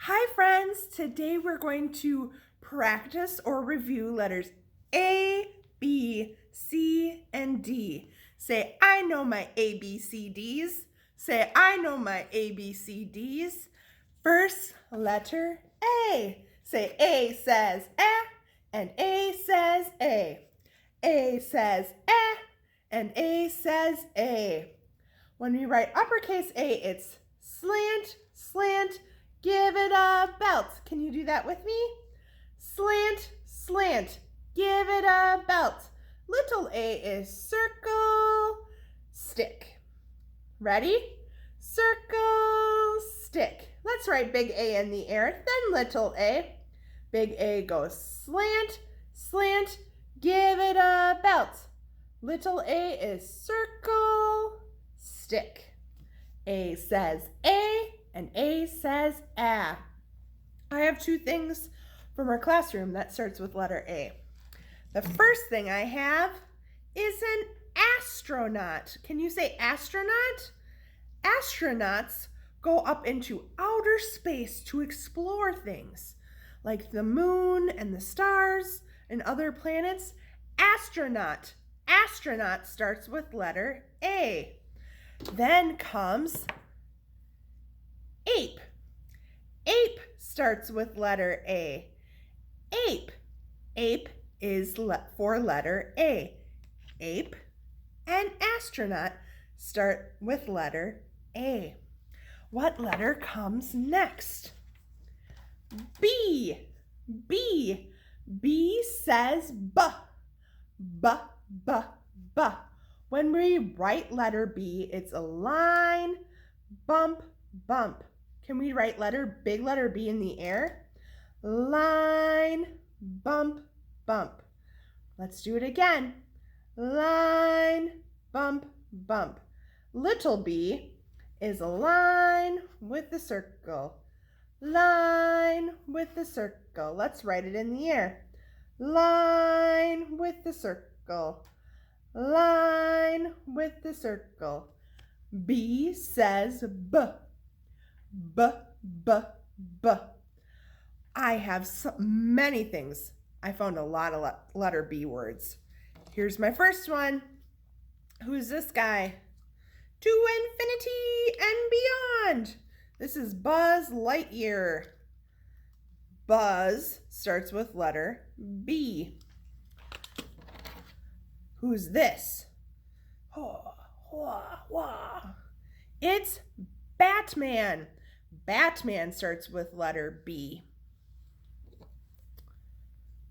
Hi friends, today we're going to practice or review letters A, B, C, and D. Say, I know my ABCDs. Say, I know my ABCDs. First letter A. Say, A says eh, and A says A. A says eh, and A says A. When we write uppercase A, it's slant, slant, give it a belt. Can you do that with me? Slant, slant, give it a belt. Little a is circle, stick. Ready? Circle, stick. Let's write big A in the air, then little a. Big A goes slant, slant, give it a belt. Little a is circle, stick. A says A and A says A. I have two things from our classroom that starts with letter A. The first thing I have is an astronaut. Can you say astronaut? Astronauts go up into outer space to explore things like the moon and the stars and other planets. Astronaut. Astronaut starts with letter A. Then comes ape. Ape starts with letter A. Ape. Ape is for letter A. Ape and astronaut start with letter A. What letter comes next? B. B. B says B. B, B, B. When we write letter B, it's a line, bump, bump. Can we write big letter B in the air? Line, bump, bump. Let's do it again. Line, bump, bump. Little b is a line with the circle. Line with the circle. Let's write it in the air. Line with the circle. Line with the circle. B says B. B, B, B. I have many things. I found a lot of letter B words. Here's my first one. Who's this guy? To infinity and beyond. This is Buzz Lightyear. Buzz starts with letter B. Who's this? It's Batman. Batman starts with letter B.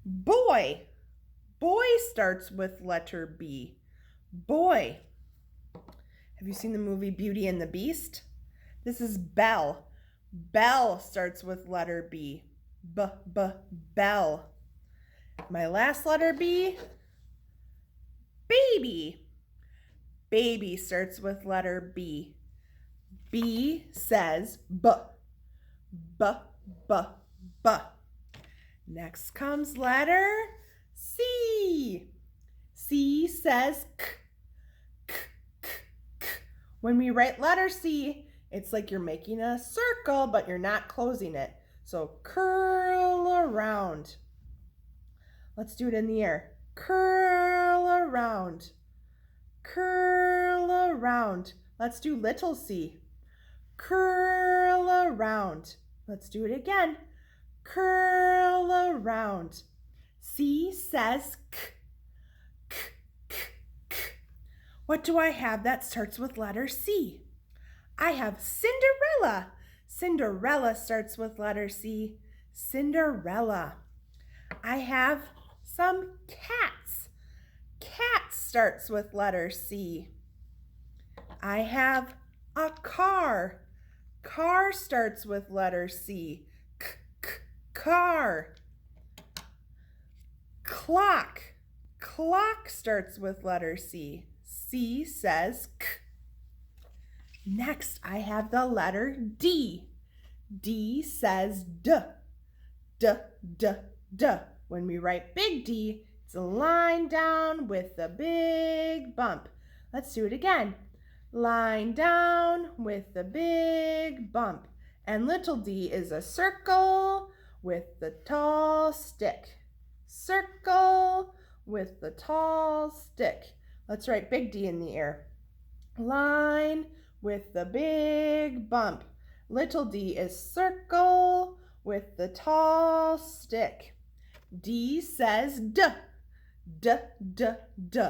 Boy. Boy starts with letter B. Boy. Have you seen the movie Beauty and the Beast? This is Belle. Belle starts with letter B. B, B, Belle. My last letter B, baby. Baby starts with letter B. B says B. B, B, B. Next comes letter C. C says K. K, K, K. When we write letter C, it's like you're making a circle, but you're not closing it. So curl around. Let's do it in the air. Curl around. Curl around. Let's do little c. Curl around. Let's do it again. Curl around. C says K. K, K, K. What do I have that starts with letter C? I have Cinderella. Cinderella starts with letter C. Cinderella. I have some cats. Cat starts with letter C. I have a car. Car starts with letter C. K, K, car. Clock. Clock starts with letter C. C says K. Next, I have the letter D. D says D. D, D, D. When we write big D, it's a line down with a big bump. Let's do it again. Line down with a big bump. And little d is a circle with the tall stick. Circle with the tall stick. Let's write big D in the air. Line with the big bump. Little d is circle with the tall stick. D says D. D, D, D.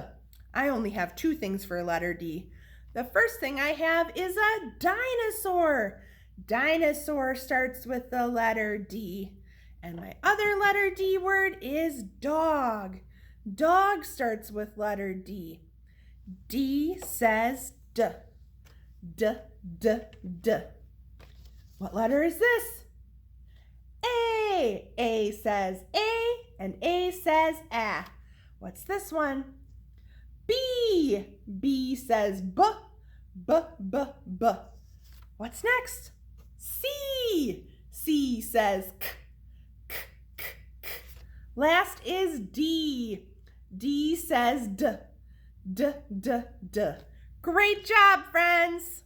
I only have two things for letter D. The first thing I have is a dinosaur. Dinosaur starts with the letter D. And my other letter D word is dog. Dog starts with letter D. D says D. D, D, D. What letter is this? A. A says A, and A says A. What's this one? B. B says B, B, B, B. What's next? C. C says K, K, K, K. Last is D. D says D, D, D, D. Great job, friends!